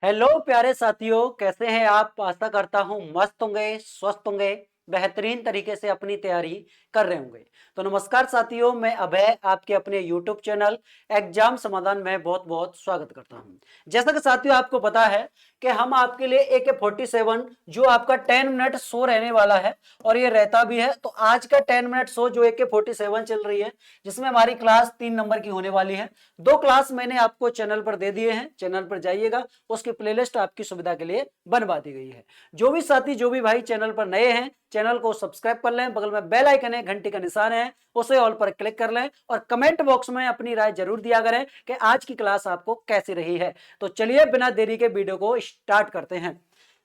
Hello प्यारे साथियों, कैसे हैं आप। आशा करता हूं मस्त होंगे, स्वस्थ होंगे, बेहतरीन तरीके से अपनी तैयारी कर रहे होंगे। तो नमस्कार साथियों, मैं अभय आपके अपने YouTube चैनल एग्जाम समाधान में बहुत बहुत स्वागत करता हूं। जैसा कि साथियों आपको पता है कि हम आपके लिए AK-47 जो आपका 10 मिनट शो रहने वाला है और ये रहता भी है। तो आज का 10 मिनट शो जो AK-47 चल रही है, जिसमें हमारी क्लास 3 नंबर की होने वाली है। 2 क्लास मैंने आपको चैनल पर दे दिए हैं, चैनल पर जाइएगा, उसकी प्लेलिस्ट आपकी सुविधा के लिए बनवा दी गई है। जो भी साथी, जो भी भाई चैनल पर नए हैं, चैनल को सब्सक्राइब कर लें, बगल में बेल आइकन है, घंटी का निशान है, उसे ऑल पर क्लिक कर लें और कमेंट बॉक्स में अपनी राय जरूर दिया करें कि आज की क्लास आपको कैसी रही है। तो चलिए बिना देरी के वीडियो को स्टार्ट करते हैं।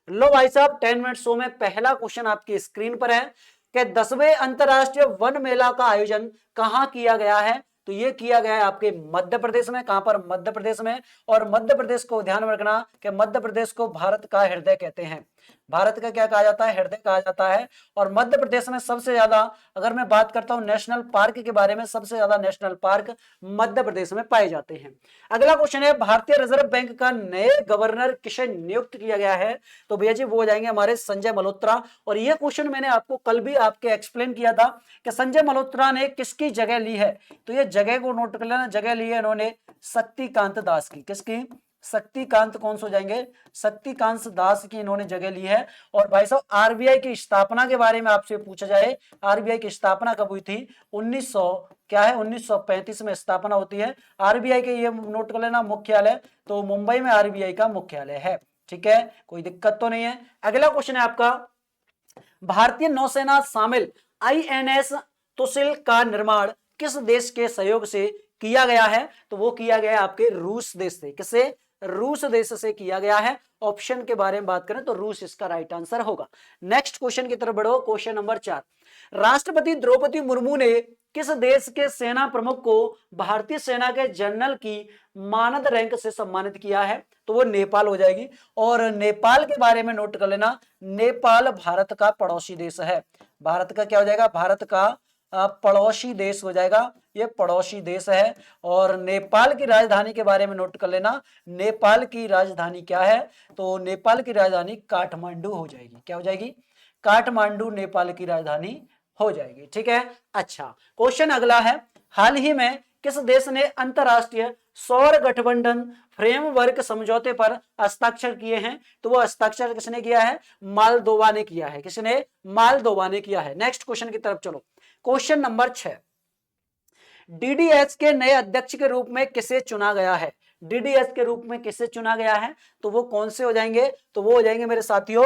लो भाई साहब, 10 मिनट शो में पहला क्वेश्चन आपकी स्क्रीन पर है कि 10वें अंतरराष्ट्रीय वन मेला का आयोजन कहां किया गया है। तो ये किया गया है आपके मध्य प्रदेश में। कहां पर? मध्य प्रदेश में। और मध्य प्रदेश को ध्यान में रखना कि मध्य प्रदेश को भारत का हृदय कहते हैं। भारत का क्या कहा जाता है? हृदय कहा जाता है। और मध्य प्रदेश में सबसे ज्यादा, अगर मैं बात करता हूं नेशनल पार्क के बारे में, सबसे ज्यादा नेशनल पार्क मध्य प्रदेश में पाए जाते हैं। अगला क्वेश्चन है, भारतीय रिजर्व बैंक का नए गवर्नर किसे नियुक्त किया गया है। तो भैया जी वो हो जाएंगे हमारे संजय मल्होत्रा। और ये क्वेश्चन मैंने आपको कल भी आपके एक्सप्लेन किया था कि संजय मल्होत्रा ने किसकी जगह ली है। तो ये जगह को नोट कर लेना, जगह ली है इन्होंने शक्तिकांत दास की। किसकी? शक्तिकांत कौन से हो जाएंगे? शक्तिकांत दास की इन्होंने जगह ली है। और भाई साहब आरबीआई की स्थापना के बारे में आपसे पूछा जाए, आरबीआई की स्थापना कब हुई थी? 1900 क्या है 1935 में स्थापना होती है आरबीआई के। ये नोट कर लेना मुख्यालय, तो मुंबई में आरबीआई का मुख्यालय है। ठीक है, कोई दिक्कत तो नहीं है। अगला क्वेश्चन है आपका, भारतीय नौसेना शामिल आईएनएस तुसिल का निर्माण किस देश के सहयोग से किया गया है। तो वो किया गया है आपके रूस देश से। किसे? रूस देश से किया गया है। ऑप्शन के बारे में बात करें तो रूस इसका राइट आंसर होगा। नेक्स्ट क्वेश्चन की तरफ बढ़ो। क्वेश्चन नंबर 4, राष्ट्रपति द्रौपदी मुर्मू ने किस देश के सेना प्रमुख को भारतीय सेना के जनरल की मानद रैंक से सम्मानित किया है। तो वो नेपाल हो जाएगी। और नेपाल के बारे में नोट कर लेना, नेपाल भारत का पड़ोसी देश है। भारत का क्या हो जाएगा? भारत का पड़ोसी देश हो जाएगा। ये पड़ोसी देश है। और नेपाल की राजधानी के बारे में नोट कर लेना, नेपाल की राजधानी क्या है? तो नेपाल की राजधानी काठमांडू हो जाएगी। क्या हो जाएगी? काठमांडू नेपाल की राजधानी हो जाएगी। ठीक है, अच्छा क्वेश्चन अगला है, हाल ही में किस देश ने अंतरराष्ट्रीय सौर गठबंधन फ्रेमवर्क समझौते पर हस्ताक्षर किए हैं। तो वो हस्ताक्षर किसने किया है? मालदोवा ने किया है। किसने? मालदोवा ने किया है। नेक्स्ट क्वेश्चन की तरफ चलो। क्वेश्चन नंबर 6, डीडीएस के नए अध्यक्ष के रूप में किसे चुना गया है। डीडीएस के रूप में किसे चुना गया है? तो वो कौन से हो जाएंगे? तो वो हो जाएंगे मेरे साथियों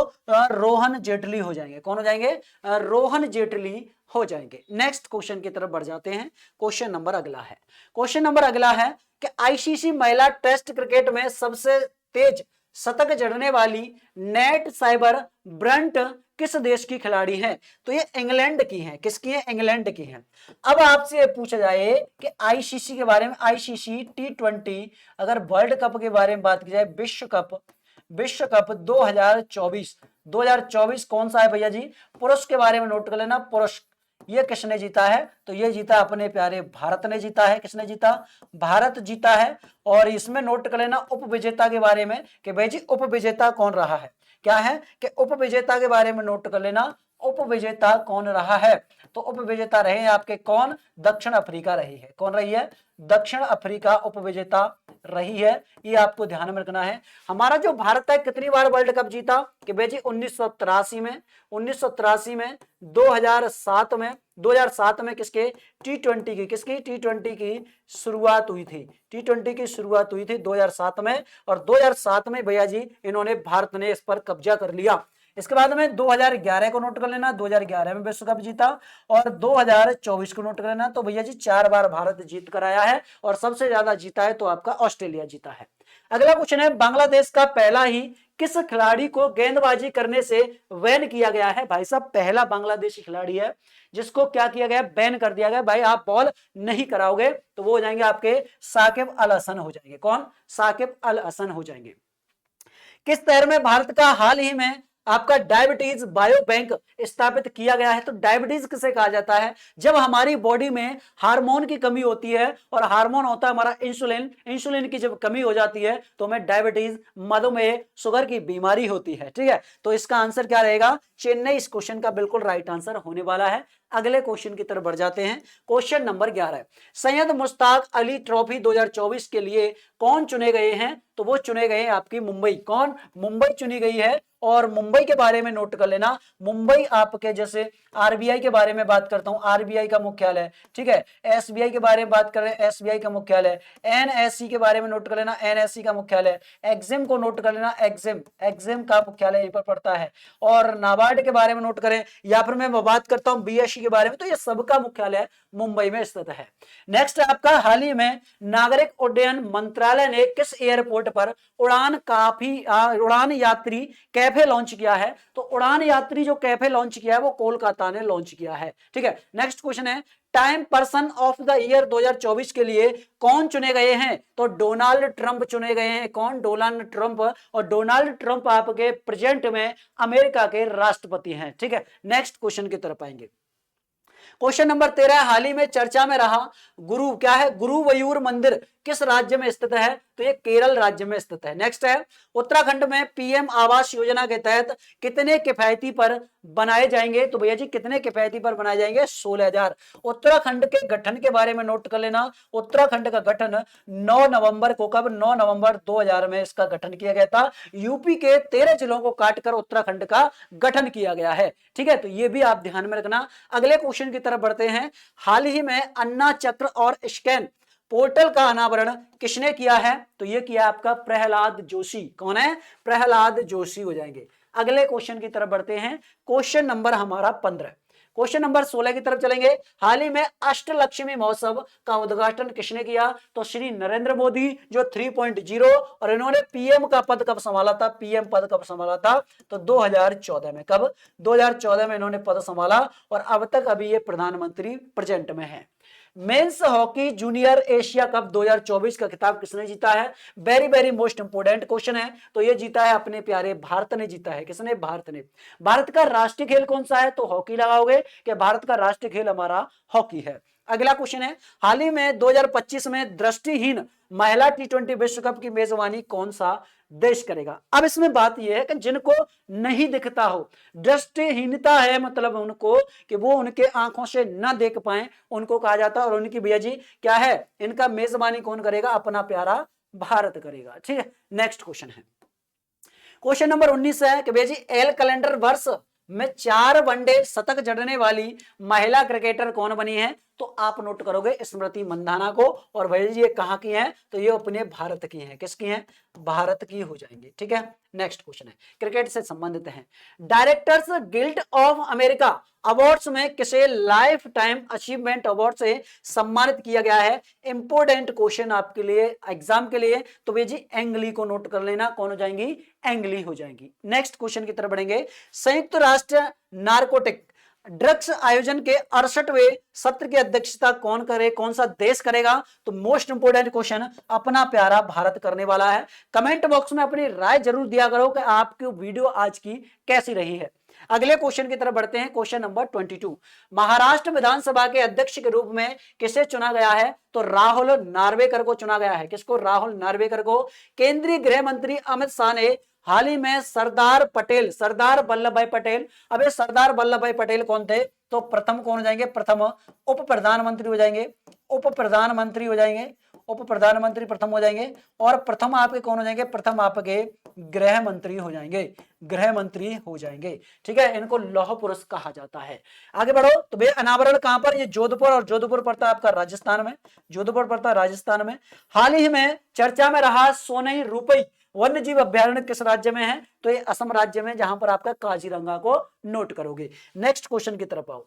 रोहन जेटली हो जाएंगे। कौन हो जाएंगे? रोहन जेटली हो जाएंगे। नेक्स्ट क्वेश्चन की तरफ बढ़ जाते हैं। क्वेश्चन नंबर अगला है, क्वेश्चन नंबर अगला है कि आईसीसी महिला टेस्ट क्रिकेट में सबसे तेज शतक जड़ने वाली नेट साइबर ब्रंट किस देश की खिलाड़ी है। तो ये इंग्लैंड की है। किसकी है? इंग्लैंड की है। अब आपसे पूछा जाए कि आईसीसी के बारे में, आईसीसी T20 अगर वर्ल्ड कप के बारे में बात की जाए, विश्व कप 2024 2024 कौन सा है भैया जी? पुरुष के बारे में नोट कर लेना, पुरुष। ये किसने जीता है? तो ये जीता अपने प्यारे भारत ने जीता है। किसने जीता? भारत जीता है। और इसमें नोट कर लेना उपविजेता के बारे में कि भाई जी उपविजेता कौन रहा है। क्या है कि उपविजेता के बारे में नोट कर लेना, उपविजेता कौन रहा है। तो उपविजेता रहे आपके कौन? दक्षिण अफ्रीका रही है। कौन रही है? दक्षिण अफ्रीका उपविजेता रही है। ये आपको ध्यान में रखना है। हमारा जो भारत है कितनी बार वर्ल्ड कप जीता कि भाई जी 1983 में, 1983 में, 2007 में, 2007 में किसके? T20 की। किसकी? T20 की शुरुआत हुई थी। T20 की शुरुआत हुई थी 2007 में। और 2007 में भैया जी इन्होंने, भारत ने इस पर कब्जा कर लिया। इसके बाद में 2011 को नोट कर लेना, 2011 में विश्व कप जीता। और 2024 को नोट कर लेना। तो भैया जी 4 बार भारत जीत कर आया है। और सबसे ज्यादा जीता है तो आपका ऑस्ट्रेलिया जीता है। अगला क्वेश्चन है, बांग्लादेश का पहला ही किस खिलाड़ी को गेंदबाजी करने से बैन किया गया है। भाई साहब पहला बांग्लादेशी खिलाड़ी है जिसको क्या किया गया? बैन कर दिया गया। भाई आप बॉल नहीं कराओगे। तो वो हो जाएंगे आपके साकिब अल हसन हो जाएंगे। कौन? साकिब अल हसन हो जाएंगे। किस शहर में भारत का हाल ही में आपका डायबिटीज बायो बैंक स्थापित किया गया है। तो डायबिटीज किसे कहा जाता है? जब हमारी बॉडी में हार्मोन की कमी होती है, और हार्मोन होता है हमारा इंसुलिन, इंसुलिन की जब कमी हो जाती है तो हमें डायबिटीज, मधुमेह, शुगर की बीमारी होती है। ठीक है, तो इसका आंसर क्या रहेगा? चेन्नई इस क्वेश्चन का बिल्कुल राइट आंसर होने वाला है। अगले क्वेश्चन की तरफ बढ़ जाते हैं। Question number 11, Syed Mushtaq Ali trophy 2024 के लिए कौन चुने गए हैं? तो वो चुने गए हैं आपकी मुंबई। कौन? मुंबई चुनी गई है। और मुंबई के बारे में नोट कर लेना, मुंबई आपके जैसे आरबीआई के बारे में बात करता हूं, आरबीआई का मुख्यालय, ठीक है। एसबीआई के बारे में बात करें, एसबीआई का मुख्यालय। एनएससी के बारे में नोट कर लेना, एनएससी का मुख्यालय। एग्जिम को नोट कर लेना, एग्जिम, एग्जिम का मुख्यालय यहीं पर पड़ता है। और नाबार्ड के बारे में नोट करें, या फिर मैं बात करता हूं बीएससी के बारे में, तो ये सबका मुख्यालय मुंबई में स्थित है। नेक्स्ट आपका, हाल ही में नागरिक उड्डयन मंत्रालय ने किस एयरपोर्ट पर उड़ान यात्री कैफे लॉन्च किया है? तो उड़ान यात्री जो कैफे लॉन्च किया है वो कोलकाता ने लॉन्च किया है। ठीक है, नेक्स्ट क्वेश्चन है, time person of the year 2024 के लिए कौन चुने गए हैं? तो डोनाल्ड ट्रंप चुने गए हैं। कौन? Donald Trump. और डोनाल्ड ट्रंप आपके प्रेजेंट में अमेरिका के राष्ट्रपति हैं। ठीक है, नेक्स्ट क्वेश्चन की तरफ आएंगे। क्वेश्चन नंबर 13, हाल ही में चर्चा में रहा गुरु, क्या है? गुरुवयूर मंदिर किस राज्य में स्थित है? तो ये केरल राज्य में स्थित है। नेक्स्ट है, उत्तराखंड में पीएम आवास योजना के तहत कितने किफायती पर बनाए जाएंगे? तो भैया जी कितने किफायती पर बनाए जाएंगे? 16,000। उत्तराखंड के गठन के बारे में नोट कर लेना, उत्तराखंड का गठन 9 नवंबर को, कब? 9 नवंबर 2000 में इसका गठन किया गया था। यूपी के 13 जिलों को काटकर उत्तराखंड का गठन किया गया है। ठीक है, तो ये भी आप ध्यान में रखना। अगले क्वेश्चन की तरफ बढ़ते हैं। हाल ही में अन्ना चक्र और स्कैन पोर्टल का अनावरण किसने किया है? तो ये किया आपका प्रहलाद जोशी। कौन है? प्रहलाद जोशी हो जाएंगे। अगले क्वेश्चन की तरफ बढ़ते हैं। क्वेश्चन नंबर हमारा 15। क्वेश्चन नंबर 16 की तरफ चलेंगे। हाल ही में अष्टलक्ष्मी महोत्सव का उद्घाटन किसने किया? तो श्री नरेंद्र मोदी, जो 3.0, और इन्होंने पीएम का पद कब संभाला था? पीएम पद कब संभाला था? तो 2014 में। कब? 2014 में इन्होंने पद संभाला, और अब तक अभी ये प्रधानमंत्री प्रेजेंट में है। Men's hockey junior Asia cup 2024 का खिताब किसने जीता है? Very very most important question है। तो ये जीता है अपने प्यारे भारत ने जीता है। किसने? भारत ने। भारत का राष्ट्रीय खेल कौन सा है? तो हॉकी लगाओगे कि भारत का राष्ट्रीय खेल हमारा हॉकी है। अगला क्वेश्चन है, हाल ही में 2025 में दृष्टिहीन महिला टी20 विश्व कप की मेजबानी कौन सा देश करेगा? अब इसमें बात यह है कि जिनको नहीं दिखता हो, दृष्टिहीनता है, मतलब उनको कि वो उनके आंखों से न देख पाए, उनको कहा जाता है। और उनकी भैया जी क्या है? इनका मेजबानी कौन करेगा? अपना प्यारा भारत करेगा। ठीक है, नेक्स्ट क्वेश्चन है, क्वेश्चन नंबर 19 है कि भैया जी एल कैलेंडर वर्ष में 4 वनडे शतक जड़ने वाली महिला क्रिकेटर कौन बनी है? तो आप नोट करोगे स्मृति मंधाना को। और भैया जी ये कहां की हैं? तो ये अपने भारत की हैं। किसकी हैं? भारत की हो जाएंगी। ठीक है, नेक्स्ट क्वेश्चन है, क्रिकेट से संबंधित है। Directors guild of America awards में किसे लाइफ टाइम अचीवमेंट अवार्ड से सम्मानित किया गया है? इंपोर्टेंट क्वेश्चन आपके लिए एग्जाम के लिए। तो भैया जी एंगली को नोट कर लेना। कौन हो जाएंगी? एंगली हो जाएंगी। नेक्स्ट क्वेश्चन की तरफ बढ़ेंगे। संयुक्त राष्ट्र नारकोटिक ड्रग्स आयोजन के 68वें सत्र की अध्यक्षता कौन करे? कौन सा देश करेगा? तो मोस्ट इंपोर्टेंट क्वेश्चन अपना प्यारा भारत करने वाला है। कमेंट बॉक्स में अपनी राय जरूर दिया करो कि आपकी वीडियो आज की कैसी रही है। अगले क्वेश्चन की तरफ बढ़ते हैं। क्वेश्चन नंबर 22, महाराष्ट्र विधानसभा के अध्यक्ष के रूप में किसे चुना गया है? तो राहुल नार्वेकर को चुना गया है। किसको? राहुल नार्वेकर को। केंद्रीय गृह मंत्री अमित शाह ने हाल ही में सरदार वल्लभ भाई पटेल, अब ये सरदार वल्लभ भाई पटेल कौन थे? तो प्रथम कौन हो जाएंगे? प्रथम उप प्रधानमंत्री हो जाएंगे। उप प्रधानमंत्री हो जाएंगे, उप प्रधानमंत्री प्रथम हो जाएंगे। और प्रथम आपके कौन हो जाएंगे? प्रथम आपके गृह मंत्री हो जाएंगे, गृह मंत्री हो जाएंगे। ठीक है, इनको लौह पुरुष कहा जाता है। आगे बढ़ो। तो भैया अनावरण कहां पर? ये जोधपुर, और जोधपुर पड़ता है आपका राजस्थान में, जोधपुर पड़ता है राजस्थान में। हाल ही में चर्चा में रहा सोनई रूपई वन्य जीव अभ्यारण्य किस राज्य में है? तो ये असम राज्य में, जहां पर आपका काजीरंगा को नोट करोगे। नेक्स्ट क्वेश्चन की तरफ आओ।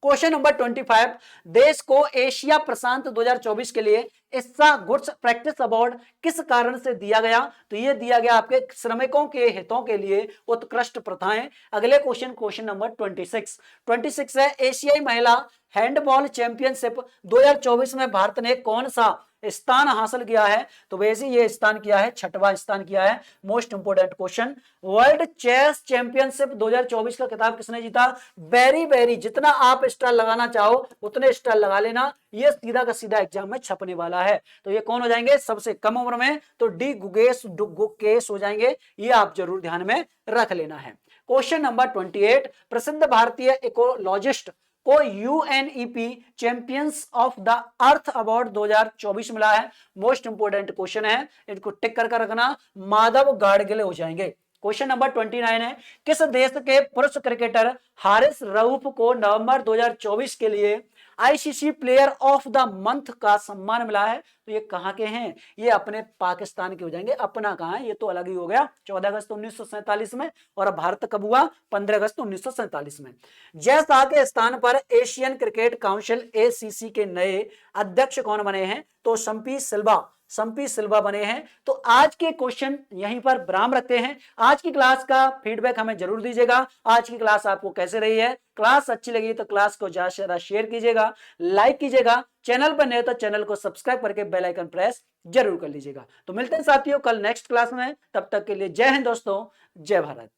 क्वेश्चन नंबर 25, देश को एशिया प्रशांत 2024 के लिए इस्सा गुड्स प्रैक्टिस अवार्ड किस कारण से दिया गया? तो ये दिया गया आपके श्रमिकों के हितों के लिए उत्कृष्ट प्रथाएं। अगले क्वेश्चन, क्वेश्चन नंबर 26 है, एशियाई महिला हैंडबॉल चैंपियनशिप 2024 में भारत ने कौन सा स्थान हासिल किया है, तो वैसे ये स्थान किया है, छठवां स्थान किया है। Most important question, world chess championship 2024 का खिताब किसने जीता? वेरी वेरी, जितना आप स्टार लगाना चाहो उतने स्टार लगा लेना, ये सीधा का सीधा एग्जाम में छपने वाला है। तो ये कौन हो जाएंगे सबसे कम उम्र में? तो डी गुगेश गुकेश हो जाएंगे, ये आप जरूर ध्यान में रख लेना है। क्वेश्चन नंबर 28, प्रसिद्ध भारतीय इकोलॉजिस्ट को UNEP champions of the earth award 2024 मिला है। मोस्ट इंपोर्टेंट क्वेश्चन है, इनको टिक कर रखना, माधव गाडगिल हो जाएंगे। क्वेश्चन नंबर 29 है, किस देश के पुरुष क्रिकेटर हारिस रऊफ को नवंबर 2024 के लिए ICC player of the month का सम्मान मिला है? तो ये कहां के हैं? ये अपने पाकिस्तान के हो जाएंगे। अपना कहां है? ये तो अलग ही हो गया, 14 अगस्त 1947 में। और भारत कब हुआ? 15 अगस्त 1947 में। जय शाह के स्थान पर एशियन क्रिकेट काउंसिल एसीसी के नए अध्यक्ष कौन बने हैं? तो संपी सिल्वा बने हैं। तो आज के क्वेश्चन यहीं पर विराम रखते हैं। आज की क्लास का फीडबैक हमें जरूर दीजिएगा। आज की क्लास आपको कैसे रही है? क्लास अच्छी लगी तो क्लास को ज्यादा से ज्यादा शेयर कीजिएगा, लाइक कीजिएगा। चैनल पर नए तो चैनल को सब्सक्राइब करके बेल आइकन प्रेस जरूर कर लीजिएगा। तो मिलते हैं साथियों कल नेक्स्ट क्लास में, तब तक के लिए जय हिंद दोस्तों, जय भारत।